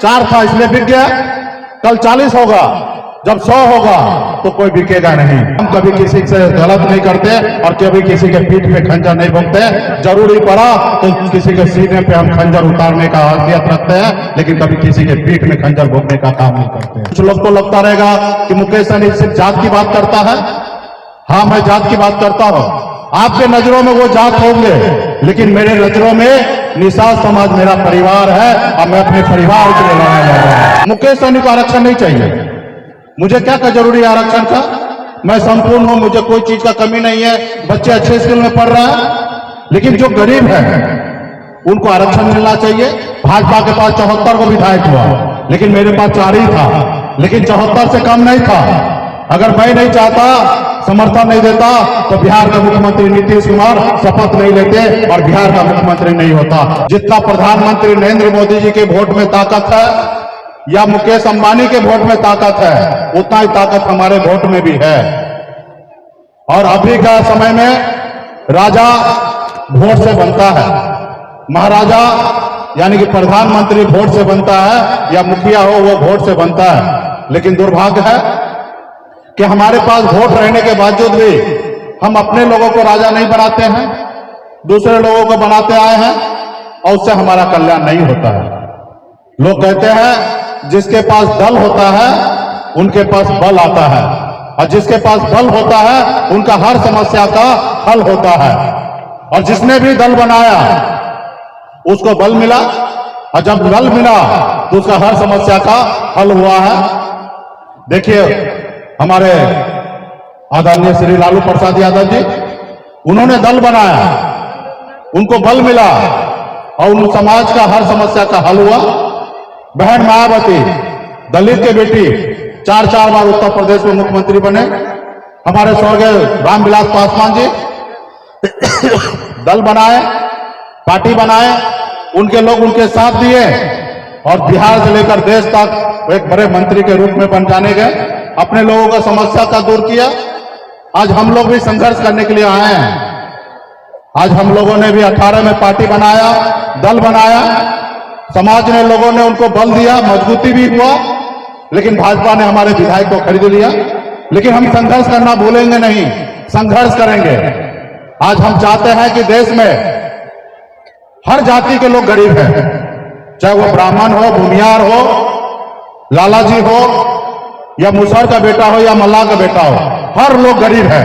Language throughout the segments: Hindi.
4 था इसलिए बिक गया, कल 40 होगा, जब 100 होगा तो कोई बिकेगा नहीं। हम कभी किसी से गलत नहीं करते और कभी किसी के पीठ पे खंजर नहीं भोंकते। जरूरी पड़ा तो किसी के सीने पे हम खंजर उतारने का हैसियत रखते हैं, लेकिन कभी किसी के पीठ में खंजर भोंकने का काम नहीं करते। कुछ लोग को लगता रहेगा कि मुकेश सहनी सिर्फ जात की बात करता है। हाँ, मैं जात की बात करता हूं। आपके नजरों में वो जात होंगे, लेकिन मेरे नजरों में निषाद समाज मेरा परिवार है और मैं अपने परिवार के लिए लड़ने जा रहा हूं। मुकेश सहनी को आरक्षण नहीं चाहिए। मुझे क्या जरूरी है आरक्षण का? मैं संपूर्ण हूं, मुझे कोई चीज का कमी नहीं है। बच्चे अच्छे स्कूल में पढ़ रहे हैं, लेकिन जो गरीब है उनको आरक्षण मिलना चाहिए। भाजपा के पास 74 को विधायक हुआ, लेकिन मेरे पास 4 ही था, लेकिन 74 से कम नहीं था। अगर मैं नहीं चाहता, समर्थन नहीं देता, तो बिहार का मुख्यमंत्री नीतीश कुमार शपथ नहीं लेते और बिहार का मुख्यमंत्री नहीं होता। जितना प्रधानमंत्री नरेंद्र मोदी जी के वोट में ताकत है या मुकेश अंबानी के वोट में ताकत है, उतना ही ताकत हमारे वोट में भी है। और अभी का समय में राजा वोट से बनता है, महाराजा यानी कि प्रधानमंत्री वोट से बनता है, या मुखिया हो वो वोट से बनता है। लेकिन दुर्भाग्य है कि हमारे पास वोट रहने के बावजूद भी हम अपने लोगों को राजा नहीं बनाते हैं, दूसरे लोगों को बनाते आए हैं, और उससे हमारा कल्याण नहीं होता है। लोग कहते हैं जिसके पास दल होता है उनके पास बल आता है, और जिसके पास बल होता है उनका हर समस्या का हल होता है। और जिसने भी दल बनाया उसको बल मिला, और जब बल मिला तो उसका हर समस्या का हल हुआ है। देखिए, हमारे आदरणीय श्री लालू प्रसाद यादव जी, उन्होंने दल बनाया, उनको बल मिला और उन समाज का हर समस्या का हल हुआ। बहन मायावती, दलित के बेटी, 4 बार उत्तर प्रदेश में मुख्यमंत्री बने। हमारे स्वर्गीय रामविलास पासवान जी दल बनाए, पार्टी बनाए, उनके लोग उनके साथ दिए और बिहार से लेकर देश तक एक बड़े मंत्री के रूप में बन जाने गए। अपने लोगों का समस्या का दूर किया। आज हम लोग भी संघर्ष करने के लिए आए हैं। आज हम लोगों ने भी 18 में पार्टी बनाया, दल बनाया, समाज ने, लोगों ने उनको बल दिया, मजबूती भी हुआ, लेकिन भाजपा ने हमारे विधायक को खरीद लिया। लेकिन हम संघर्ष करना भूलेंगे नहीं, संघर्ष करेंगे। आज हम चाहते हैं कि देश में हर जाति के लोग गरीब हैं, चाहे वो ब्राह्मण हो, भूमियार हो, लालाजी हो, या मुसहर का बेटा हो या मल्लाह का बेटा हो, हर लोग गरीब है।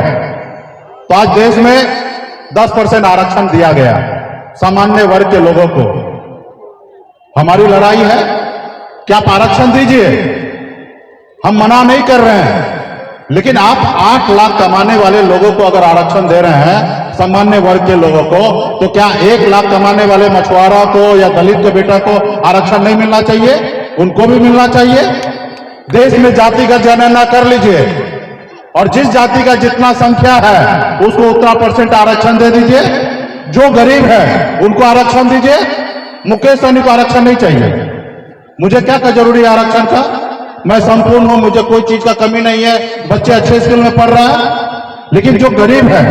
तो आज देश में 10% आरक्षण दिया गया सामान्य वर्ग के लोगों को। हमारी लड़ाई है कि आप आरक्षण दीजिए, हम मना नहीं कर रहे हैं, लेकिन आप 8 लाख कमाने वाले लोगों को अगर आरक्षण दे रहे हैं, सामान्य वर्ग के लोगों को, तो क्या 1 लाख कमाने वाले मछुआरा को या दलित के बेटा को आरक्षण नहीं मिलना चाहिए? उनको भी मिलना चाहिए। देश में जातिगत जनगणना कर लीजिए और जिस जाति का जितना संख्या है उसको उतना % आरक्षण दे दीजिए। जो गरीब है उनको आरक्षण दीजिए। मुकेश सहनी को आरक्षण नहीं चाहिए। मुझे क्या जरूरी है आरक्षण का? मैं संपूर्ण हूं, मुझे कोई चीज का कमी नहीं है। बच्चे अच्छे स्कूल में पढ़ रहे हैं, लेकिन जो गरीब है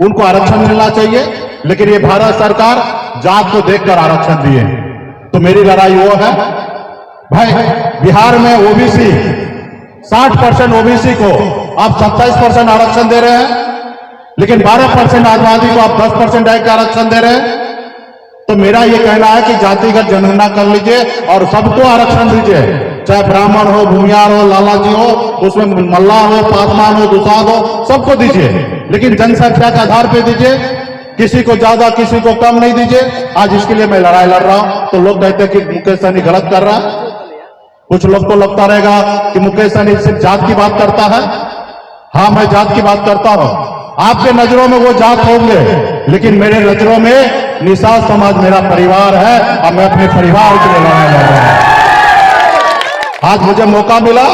उनको आरक्षण मिलना चाहिए। लेकिन ये भारत सरकार जात को देखकर आरक्षण दिए, तो मेरी लड़ाई वो है भाई, बिहार में ओबीसी 60% ओबीसी को आप 27% आरक्षण दे रहे हैं, लेकिन 12% आदिवासी को आप 10% डायरेक्ट आरक्षण दे रहे हैं। तो मेरा ये कहना है कि जातिगत जनगणना कर लीजिए और सबको आरक्षण दीजिए, चाहे ब्राह्मण हो, भूमियार हो, लालाजी हो, उसमें मल्लाह हो, पासवान हो, दुसाद हो, सबको दीजिए, लेकिन जनसंख्या के आधार पर दीजिए। किसी को ज्यादा किसी को कम नहीं दीजिए। आज इसके लिए मैं लड़ाई लड़ रहा हूं। तो लोग कहते हैं कि मुकेश सहनी गलत कर रहा है। कुछ लोग को लगता रहेगा कि मुकेश सहनी सिर्फ जात की बात करता है। हाँ, मैं जात की बात करता हूं। आपके नजरों में वो जात होंगे, लेकिन मेरे नजरों में निषाद समाज मेरा परिवार है और मैं अपने परिवार के लिए लड़ने जा रहा हूं। आज मुझे मौका मिला,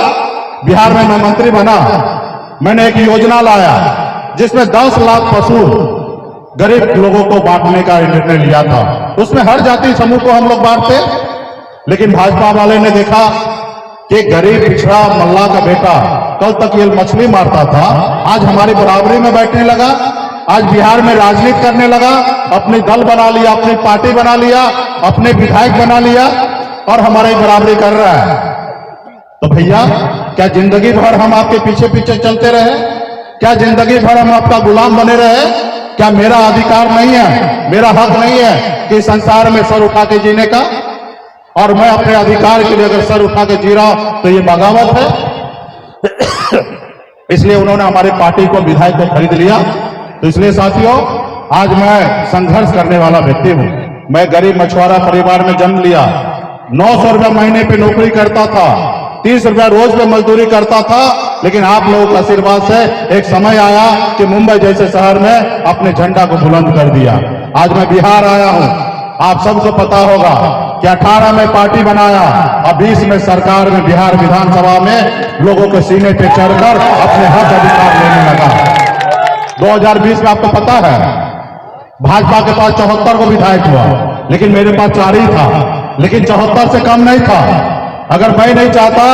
बिहार में मैं मंत्री बना, मैंने एक योजना लाया जिसमें 10 लाख पशु गरीब लोगों को बांटने का निर्णय लिया था। उसमें हर जाति समूह को हम लोग बांटते, लेकिन भाजपा वाले ने देखा कि गरीब पिछड़ा मल्लाह का बेटा कल तक ये मछली मारता था, आज हमारी बराबरी में बैठने लगा, आज बिहार में राजनीति करने लगा, अपनी दल बना लिया, अपनी पार्टी बना लिया, अपने विधायक बना लिया। और हमारी बराबरी कर रहा है। तो भैया, क्या जिंदगी भर हम आपके पीछे पीछे चलते रहे? क्या जिंदगी भर हम आपका गुलाम बने रहे? क्या मेरा अधिकार नहीं है, मेरा हक नहीं है कि संसार में सर उठा के जीने का? और मैं अपने अधिकार के लिए अगर सर उठा के जी रहा हूं तो ये बगावत है। इसलिए उन्होंने हमारे पार्टी को, विधायक को खरीद लिया। तो इसलिए साथियों, आज मैं संघर्ष करने वाला व्यक्ति हूं। मैं गरीब मछुआरा परिवार में जन्म लिया। 900 रुपया महीने पे नौकरी करता था, 30 रुपया रोज पे मजदूरी करता था। लेकिन आप लोगों के आशीर्वाद से एक समय आया कि मुंबई जैसे शहर में अपने झंडा को बुलंद कर दिया। आज मैं बिहार आया हूं। आप सबको पता होगा कि 18 में पार्टी बनाया और 20 में सरकार में, बिहार विधानसभा में लोगों के सीने पे चढ़कर अपने हक अधिकार लेने लगा। 2020 में आपको पता है, भाजपा के पास 74 को विधायक हुआ, लेकिन मेरे पास 4 ही था। लेकिन 74 से कम नहीं था। अगर मैं नहीं चाहता,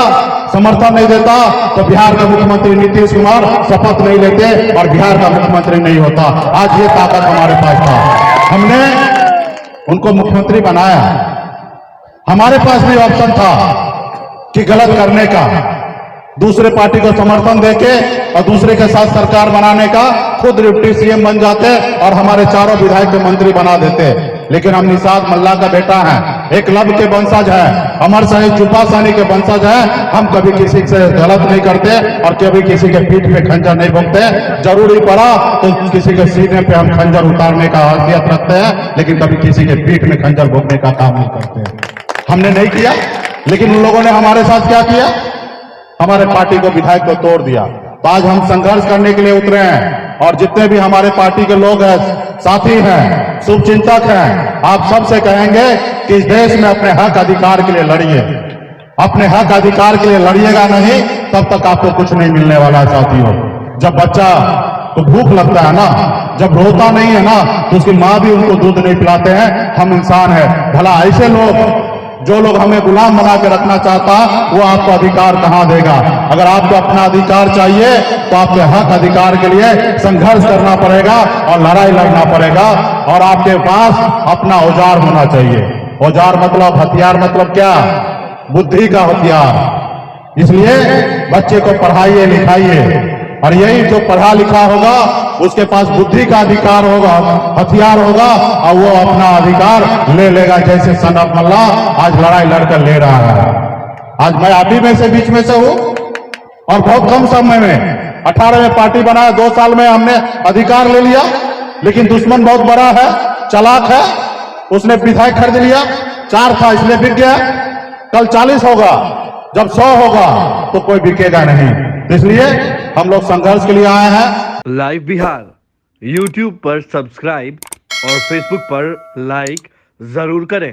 समर्थन नहीं देता, तो बिहार का मुख्यमंत्री नीतीश कुमार शपथ नहीं लेते और बिहार का मुख्यमंत्री नहीं होता। आज ये ताकत हमारे पास था, हमने उनको मुख्यमंत्री बनाया। हमारे पास भी ऑप्शन था कि गलत करने का, दूसरे पार्टी को समर्थन देके और दूसरे के साथ सरकार बनाने का, खुद डिप्टी सीएम बन जाते और हमारे चारों विधायक को मंत्री बना देते। लेकिन हम निषाद मल्ला का बेटा है, एकलव्य के वंशज है, अमर शहीद चुपा सानी के वंशज है। हम कभी किसी से गलत नहीं करते और कभी किसी के पीठ पे खंजर नहीं भोगते। जरूरी पड़ा तो किसी के सीने पे हम खंजर उतारने का हैसियत रखते हैं, लेकिन कभी किसी के पीठ में खंजर भोगने का काम नहीं करते। हमने नहीं किया, लेकिन उन लोगों ने हमारे साथ क्या किया? हमारे पार्टी को, विधायक को तोड़ दिया। तो आज हम संघर्ष करने के लिए उतरे हैं और जितने भी हमारे पार्टी के लोग हैं, साथी हैं, शुभचिंतक हैं, आप सबसे कहेंगे कि इस देश में अपने हक अधिकार के लिए लड़िए। अपने हक अधिकार के लिए लड़िएगा नहीं, तब तक आपको कुछ नहीं मिलने वाला। साथियों, जब बच्चा को भूख लगता है ना, जब रोता नहीं है ना, तो उसकी माँ भी उनको दूध नहीं पिलाते हैं। हम इंसान है। भला ऐसे लोग, जो लोग हमें गुलाम बना के रखना चाहता, वो आपको अधिकार कहां देगा? अगर आपको अपना अधिकार चाहिए तो आपके हक अधिकार के लिए संघर्ष करना पड़ेगा और लड़ाई लड़ना पड़ेगा। और आपके पास अपना औजार होना चाहिए। औजार मतलब, हथियार मतलब क्या? बुद्धि का हथियार। इसलिए बच्चे को पढ़ाइए लिखाइए, और यही जो पढ़ा लिखा होगा उसके पास बुद्धि का अधिकार होगा, हथियार होगा, और वो अपना अधिकार ले लेगा। जैसे सनत मल्ला आज लड़ाई लड़कर ले रहा है। आज मैं आप ही में से, बीच में से हूं, और बहुत कम समय में 18 में पार्टी बनाया, 2 साल में हमने अधिकार ले लिया। लेकिन दुश्मन बहुत बड़ा है, चालाक है, उसने विधायक खरीद लिया। 4 था इसलिए बिक गया। कल 40 होगा, जब 100 होगा तो कोई बिकेगा नहीं। इसलिए हम लोग संघर्ष के लिए आए हैं। लाइव बिहार YouTube पर सब्सक्राइब और Facebook पर लाइक जरूर करें।